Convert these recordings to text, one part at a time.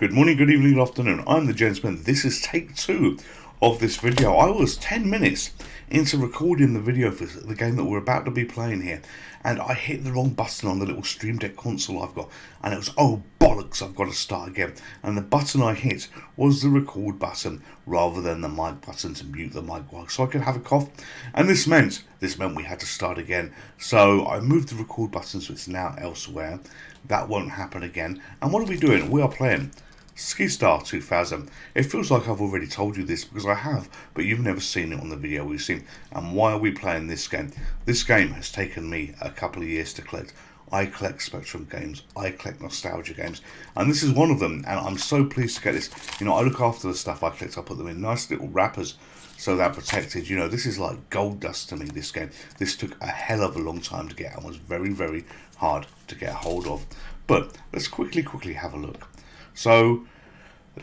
Good morning, good evening, good afternoon. I'm the gentleman. This is take 2 of this video. I was 10 minutes into recording the video for the game that we're about to be playing here, and I hit the wrong button on the little Stream Deck console I've got, and it was, oh bollocks, I've got to start again. And the button I hit was the record button rather than the mic button to mute the mic so I could have a cough. And this meant we had to start again. So I moved the record button so it's now elsewhere. That won't happen again. And what are we doing? We are playing Skistar 2000. It feels like I've already told you this because I have, but you've never seen it on the video we've seen. And why are we playing this game? This game has taken me a couple of years to collect. I collect Spectrum games, I collect nostalgia games, and this is one of them, and I'm so pleased to get this. You know, I look after the stuff I collect, I put them in nice little wrappers so they're protected. You know, this is like gold dust to me, this game. This took a hell of a long time to get and was very, very hard to get a hold of. But let's quickly have a look. So,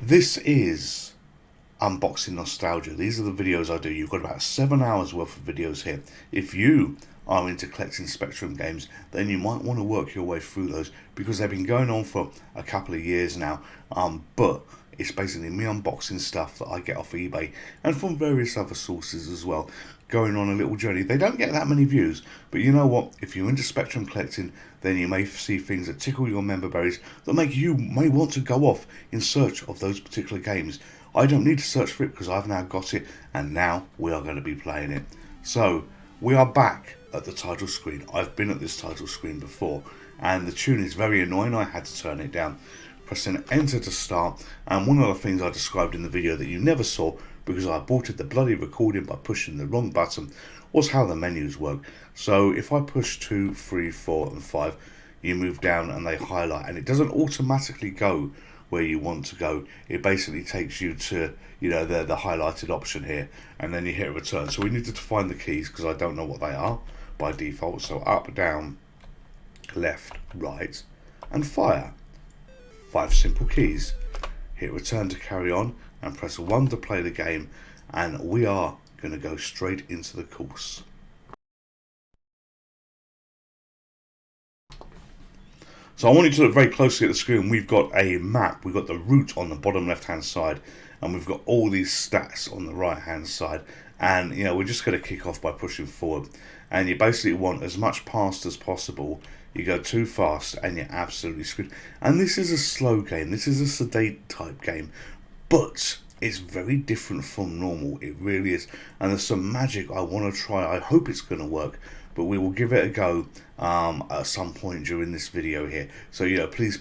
this is unboxing nostalgia. These are the videos I do. You've got about 7 hours worth of videos here. If you are into collecting Spectrum games, then you might want to work your way through those because they've been going on for a couple of years now. But it's basically me unboxing stuff that I get off eBay and from various other sources as well, going on a little journey. They don't get that many views, but you know what? If you're into Spectrum collecting, then you may see things that tickle your member berries that make you may want to go off in search of those particular games. I don't need to search for it because I've now got it, and now we are going to be playing it. So we are back at the title screen. I've been at this title screen before, and the tune is very annoying. I had to turn it down. Pressing enter to start, and one of the things I described in the video that you never saw because I aborted the bloody recording by pushing the wrong button was how the menus work. So if I push 2, 3, 4 and 5, you move down and they highlight, and it doesn't automatically go where you want to go. It basically takes you to, you know, the highlighted option here, and then you hit return. So we needed to find the keys because I don't know what they are by default. So up, down, left, right and fire. 5 simple keys. Hit return to carry on and press 1 to play the game, and we are going to go straight into the course. So I want you to look very closely at the screen. We've got a map, we've got the route on the bottom left hand side, and we've got all these stats on the right hand side. And you know, we're just going to kick off by pushing forward, and you basically want as much past as possible. You go too fast and you're absolutely screwed. And this is a slow game, this is a sedate type game, but it's very different from normal. It really is. And there's some magic I want to try. I hope it's going to work, but we will give it a go at some point during this video here. So you know, please,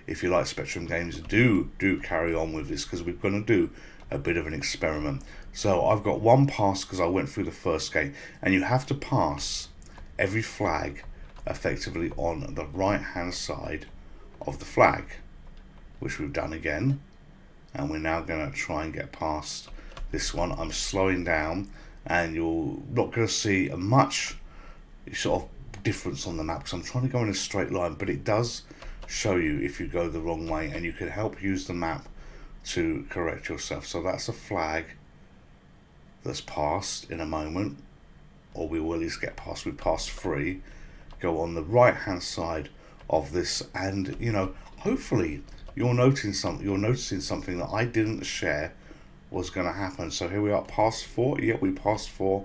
if you like Spectrum games, do carry on with this because we're going to do a bit of an experiment. So I've got 1 pass because I went through the first game, and you have to pass every flag effectively on the right hand side of the flag, which we've done again, and we're now going to try and get past this one. I'm slowing down, and you're not going to see a much sort of difference on the map because I'm trying to go in a straight line, but it does show you if you go the wrong way, and you can help use the map to correct yourself. So that's a flag that's passed in a moment, or we will at least get past. We've passed 3. Go on the right hand side of this, and you know, hopefully you're noticing something that I didn't share was going to happen. So here we are, past 4. Yep, we passed 4,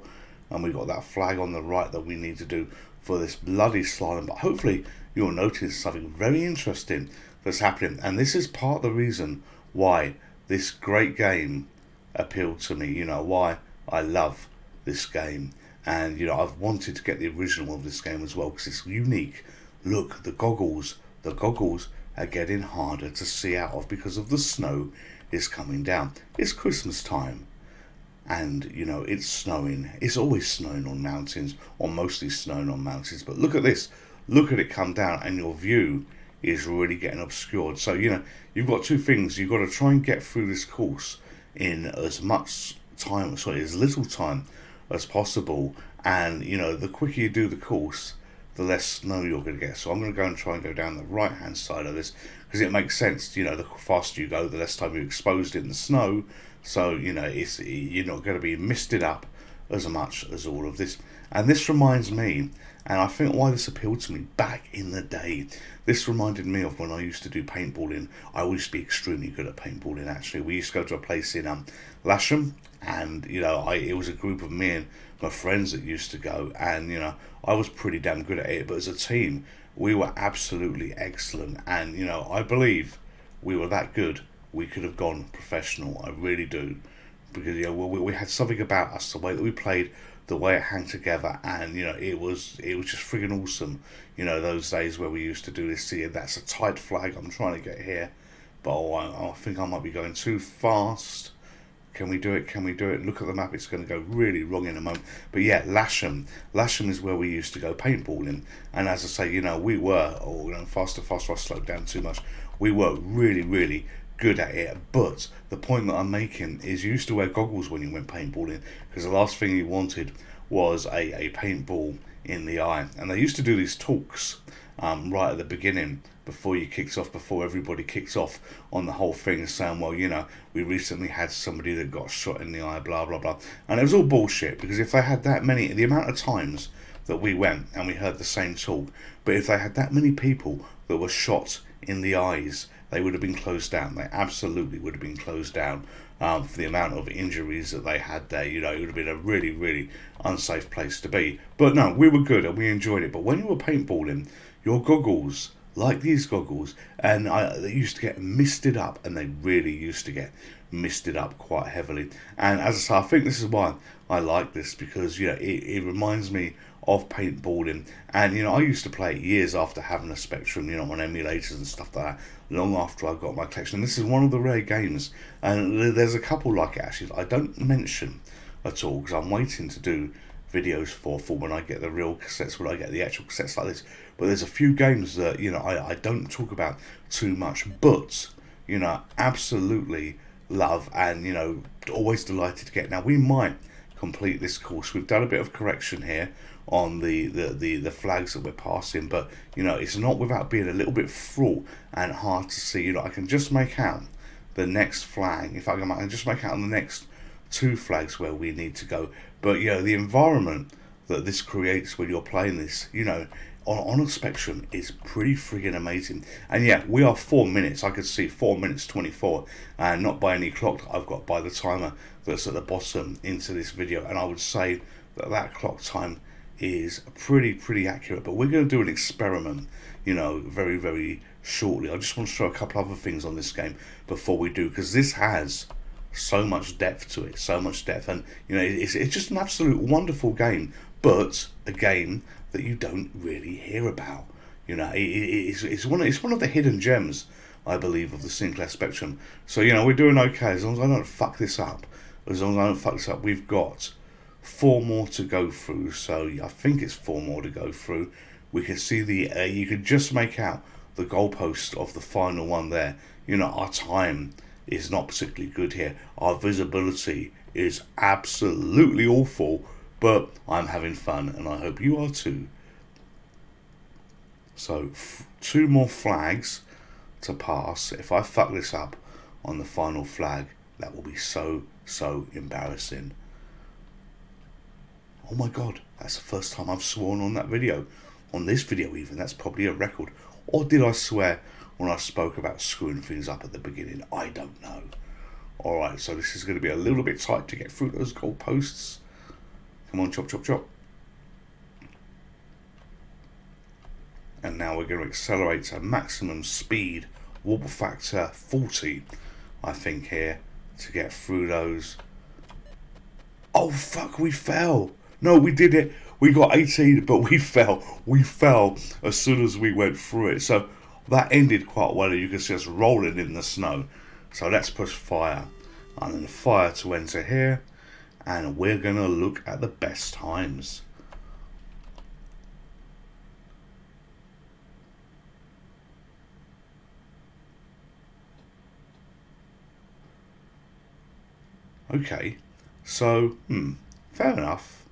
and we got that flag on the right that we need to do for this bloody slalom. But hopefully you'll notice something very interesting that's happening, and this is part of the reason why this great game appealed to me. You know, why I love this game. And you know, I've wanted to get the original of this game as well because it's unique. Look, the goggles are getting harder to see out of because of the snow is coming down. It's Christmas time, and you know, it's snowing. It's always snowing on mountains, or mostly snowing on mountains, but look at this, look at it come down, and your view is really getting obscured. So you know, you've got 2 things. You've got to try and get through this course in as little time as possible, and you know, the quicker you do the course, the less snow you're going to get. So I'm going to go and try and go down the right hand side of this because it makes sense. You know, the faster you go, the less time you're exposed in the snow, so you know, you're not going to be misted up as much as all of this. And this reminds me, and I think why this appealed to me back in the day, this reminded me of when I used to do paintballing. I used to be extremely good at paintballing, actually. We used to go to a place in Lasham, and it was a group of me and my friends that used to go, and I was pretty damn good at it. But as a team, we were absolutely excellent, and I believe we were that good we could have gone professional. I really do, because we had something about us, the way that we played, the way it hung together, and it was just friggin' awesome. Those days where we used to do this. See, that's a tight flag I'm trying to get here, but I think I might be going too fast. Can we do it? Can we do it? Look at the map, it's going to go really wrong in a moment. But yeah, Lasham is where we used to go paintballing. And as I say, we were, faster, I slowed down too much. We were really, really good at it. But the point that I'm making is you used to wear goggles when you went paintballing, because the last thing you wanted was a paintball in the eye. And they used to do these talks right at the beginning, before everybody kicks off on the whole thing, saying, well, we recently had somebody that got shot in the eye, blah, blah, blah. And it was all bullshit, because if they had that many, the amount of times that we went and we heard the same talk, but if they had that many people that were shot in the eyes, they would have been closed down. They absolutely would have been closed down for the amount of injuries that they had there. It would have been a really, really unsafe place to be. But no, we were good and we enjoyed it. But when you were paintballing, your goggles, like these goggles, and they used to get misted up, and they really used to get misted up quite heavily. And as I say, I think this is why I like this, because it reminds me of paintballing. And I used to play it years after having a Spectrum, on emulators and stuff like that, long after I got my collection. And this is one of the rare games, and there's a couple like it actually I don't mention at all, because I'm waiting to do videos for when I get the real cassettes, when I get the actual cassettes like this. But there's a few games that I don't talk about too much, but absolutely love, and always delighted to get. Now we might complete this course. We've done a bit of correction here on the flags that we're passing, but it's not without being a little bit fraught and hard to see. I can just make out the next flag. In fact, I can just make out the next two flags where we need to go. But the environment that this creates when you're playing this, on a Spectrum is pretty friggin' amazing. And yeah, we are 4 minutes. I could see 4 minutes 24, and not by any clock that I've got, by the timer that's at the bottom into this video. And I would say that clock time is pretty accurate. But we're going to do an experiment, very, very shortly. I just want to show a couple other things on this game before we do, because this has so much depth to it, and it's just an absolute wonderful game, but a game that you don't really hear about. It's one of the hidden gems, I believe, of the Sinclair Spectrum. So we're doing okay as long as I don't fuck this up. We've got 4 more to go through, so I think it's 4 more to go through. We can see you can just make out the goalpost of the final one there. Our time is not particularly good here. Our visibility is absolutely awful, but I'm having fun, and I hope you are too. So 2 more flags to pass. If I fuck this up on the final flag, that will be so embarrassing. Oh my god, that's the first time I've sworn on that video. On this video even, that's probably a record. Or did I swear when I spoke about screwing things up at the beginning? I don't know. Alright, so this is going to be a little bit tight to get through those goalposts. Come on, chop, chop, chop. And now we're going to accelerate to maximum speed, warp factor 40, I think, here, to get through those. Oh fuck, we fell. No, we did it. We got 18, but we fell. We fell as soon as we went through it. So that ended quite well. You can see us rolling in the snow. So let's push fire. And then fire to enter here. And we're going to look at the best times. Okay, so, fair enough.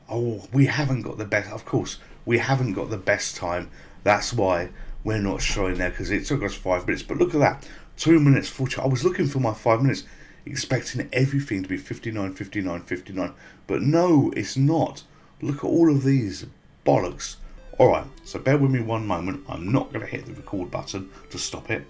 Oh, we haven't got the best, of course, we haven't got the best time. That's why we're not showing there, because it took us 5 minutes. But look at that, 2 minutes 40. I was looking for my 5 minutes. expecting everything to be 59, 59, 59. But no, it's not. Look at all of these bollocks. Alright, so bear with me one moment. I'm not going to hit the record button to stop it.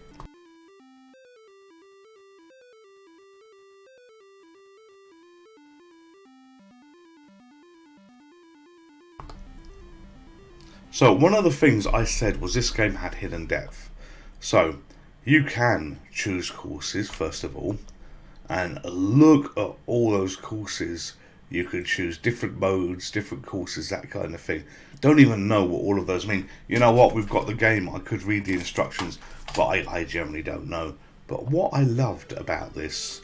So one of the things I said was this game had hidden depth. So you can choose courses first of all, and look at all those courses. You can choose different modes, different courses, that kind of thing. Don't even know what all of those mean. You know what, we've got the game, I could read the instructions, but I generally don't know. But what I loved about this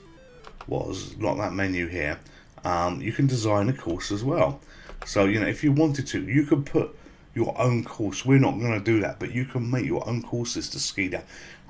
was, not that menu here, you can design a course as well. So, you know, if you wanted to, you could put your own course. We're not going to do that, but you can make your own courses to ski down.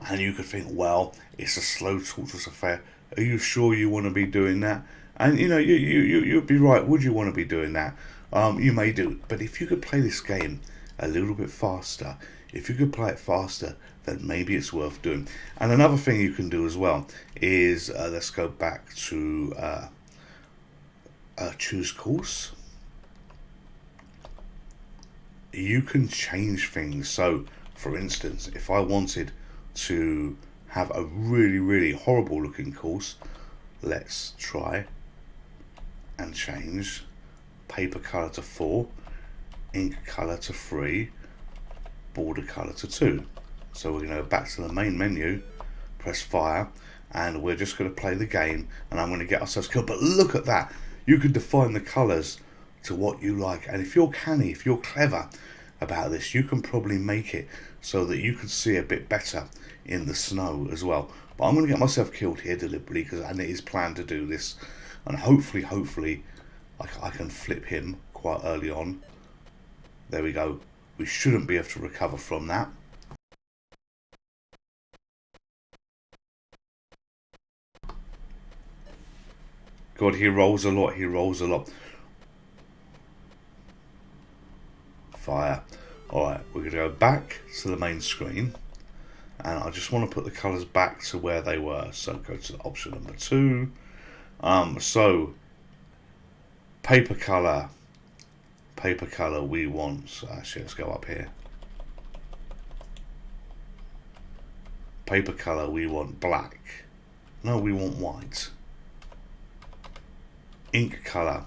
And you could think, well, it's a slow, torturous affair. Are you sure you want to be doing that? And you know, you'd be right. Would you want to be doing that? You may do. But if you could play this game a little bit faster, if you could play it faster, then maybe it's worth doing. And another thing you can do as well is, let's go back to choose course. You can change things. So, for instance, if I wanted to have a really, really horrible looking course, let's try and change paper color to 4, ink color to 3, border color to 2. So we're going to go back to the main menu, press fire, and we're just going to play the game, and I'm going to get ourselves killed. But look at that, you can define the colors to what you like, and if you're canny, if you're clever about this, you can probably make it so that you can see a bit better in the snow as well. But I'm going to get myself killed here deliberately because it is planned to do this, and hopefully I can flip him quite early on. There we go. We shouldn't be able to recover from that. God, he rolls a lot, he rolls a lot. Fire. Alright, we're going to go back to the main screen, and I just want to put the colours back to where they were. So go to option number 2. So paper colour we want, actually let's go up here. Paper colour we want black. No, we want white. Ink colour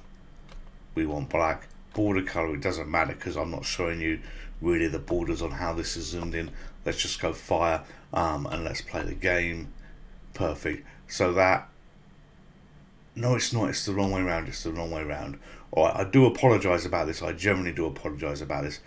we want black. Border colour, it doesn't matter because I'm not showing you really the borders on how this is zoomed in. Let's just go fire, and let's play the game. Perfect. So that, no it's not, it's the wrong way around, it's the wrong way around. Alright, I do apologise about this, I generally do apologise about this.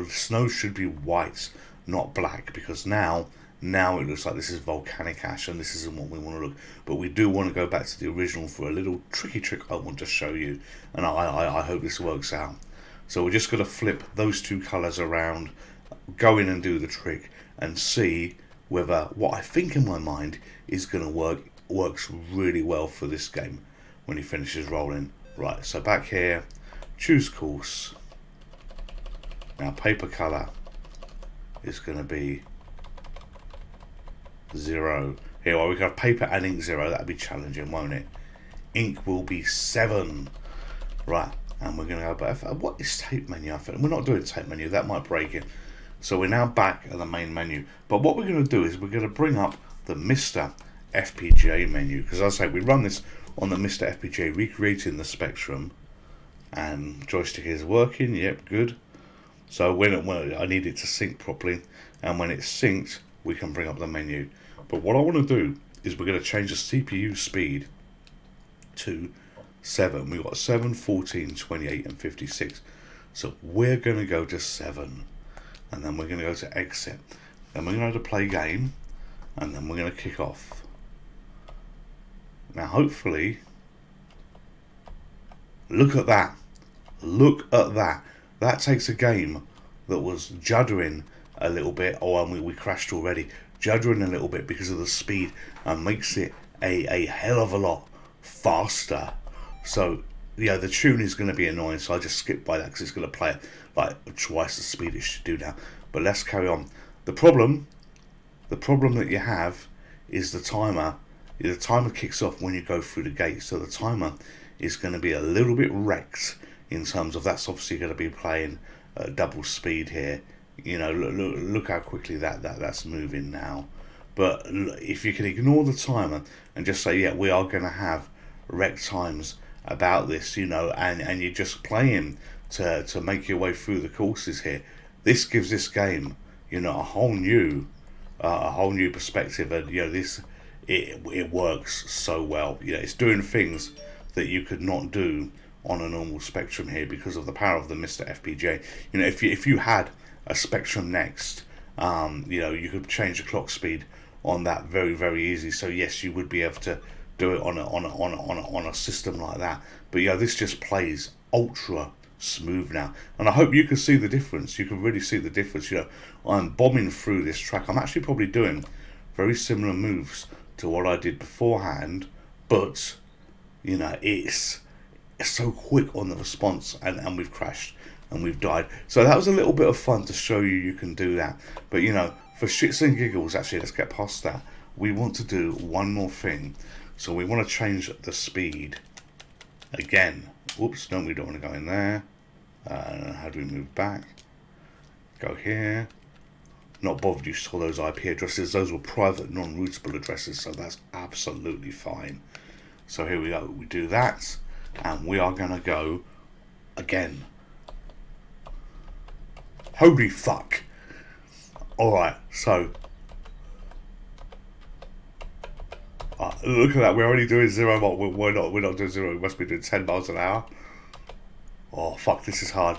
Snow should be white, not black, because now it looks like this is volcanic ash, and this isn't what we want to look. But we do want to go back to the original for a little tricky trick I want to show you, and I hope this works out. So we're just going to flip those two colours around, go in and do the trick, and see whether what I think in my mind is going to works really well for this game when he finishes rolling. Right, so back here, choose course. Now paper colour is going to be 0. Here, well, we can have paper and ink 0. That'd be challenging, won't it? Ink will be 7. Right, and we're going to go back. What is tape menu? I think we're not doing tape menu. That might break it. So we're now back at the main menu. But what we're going to do is we're going to bring up the MiSTer FPGA menu, because as I say, we run this on the MiSTer FPGA, recreating the spectrum, and joystick is working. Yep, good. So when I need it to sync properly, and when it's synced, we can bring up the menu. But what I want to do is we're going to change the CPU speed to 7. We've got 7, 14, 28, and 56. So we're going to go to 7, and then we're going to go to exit. Then we're going to go to play game, and then we're going to kick off. Now hopefully, look at that. Look at that. That takes a game that was juddering a little bit, we crashed already, juddering a little bit because of the speed, and makes it a hell of a lot faster. So yeah, the tune is going to be annoying, so I just skip by that because it's going to play it like twice the speed it should do now. But let's carry on. The problem that you have is the timer the timer kicks off when you go through the gate. So the timer is going to be a little bit wrecked in terms of that's obviously going to be playing double speed here. You know, look how quickly that's moving now. But if you can ignore the timer and just say, yeah, we are going to have rec times about this, you know, and you're just playing to make your way through the courses here, this gives this game, you know, a whole new perspective. And you know, this it works so well. You know, it's doing things that you could not do on a normal Spectrum here because of the power of the MiSTer FPGA. You know, if you had a Spectrum Next, you know, you could change the clock speed on that very easy. So yes, you would be able to do it on a system like that. But yeah, this just plays ultra smooth now, and I hope you can see the difference. You can really see the difference. You know, I'm bombing through this track. I'm actually probably doing very similar moves to what I did beforehand, but you know, it's so quick on the response, and we've crashed and we've died. So that was a little bit of fun to show you can do that. But you know, for shits and giggles, actually, let's get past that. We want to do one more thing. So we want to change the speed again. Whoops, no, we don't want to go in there. How do we move back? Go here. Not bothered you saw those IP addresses. Those were private, non-routable addresses, so that's absolutely fine. So here we go. We do that, and we are going to go again. Holy fuck. Alright, so look at that, we're only doing 0 miles. We're not doing 0, we must be doing 10 miles an hour. Oh fuck, this is hard.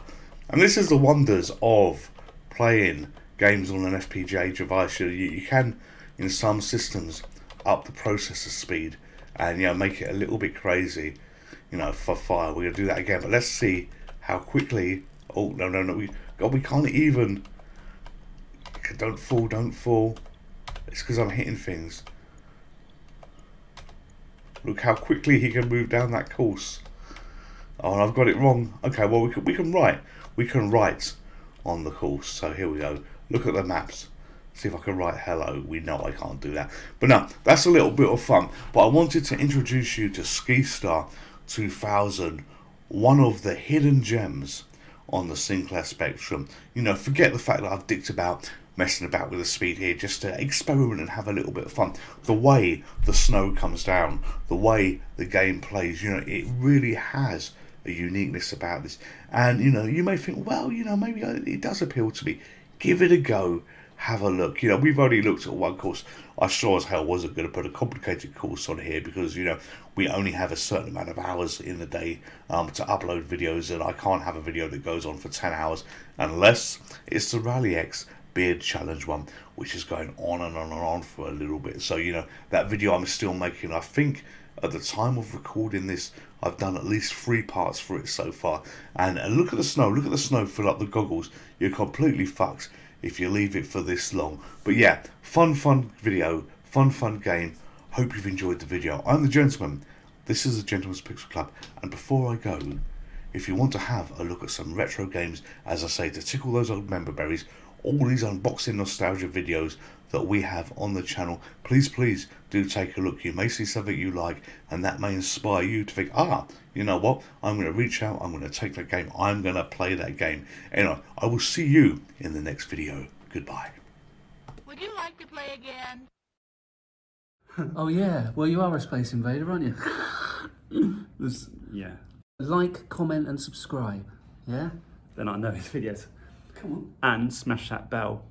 And this is the wonders of playing games on an FPGA device. You can, in some systems, up the processor speed and, you know, make it a little bit crazy, you know, for fire. We're going to do that again, but let's see how quickly. Oh, no, we can't even. Don't fall. It's because I'm hitting things. Look how quickly he can move down that course. Oh, and I've got it wrong. Okay, well, we can write. We can write on the course. So here we go. Look at the maps. See if I can write hello. We know I can't do that. But no, that's a little bit of fun. But I wanted to introduce you to SkiStar 2000, one of the hidden gems on the Sinclair Spectrum. You know, forget the fact that I've dicked about, messing about with the speed here, just to experiment and have a little bit of fun. The way the snow comes down, the way the game plays, you know, it really has a uniqueness about this. And, you know, you may think, well, you know, maybe it does appeal to me. Give it a go. Have a look. You know, we've only looked at one course. I sure as hell wasn't going to put a complicated course on here because, you know, we only have a certain amount of hours in the day to upload videos, and I can't have a video that goes on for 10 hours unless it's the Rally X Beard Challenge one, which is going on and on and on for a little bit. So, you know, that video I'm still making, I think at the time of recording this, I've done at least 3 parts for it so far. And look at the snow fill up the goggles. You're completely fucked if you leave it for this long. But yeah, fun video, fun game. Hope you've enjoyed the video. I'm the Gentleman. This is the Gentleman's Pixel Club. And before I go, if you want to have a look at some retro games, as I say, to tickle those old member berries, all these unboxing nostalgia videos that we have on the channel, please do take a look. You may see something you like, and that may inspire you to think, you know what, I'm going to reach out, I'm going to take that game, I'm going to play that game. Anyway, I will see you in the next video. Goodbye. Would you like to play again? Oh yeah, well you are a space invader, aren't you? Yeah. Like, comment and subscribe, yeah? Then I know his videos. Come on. And smash that bell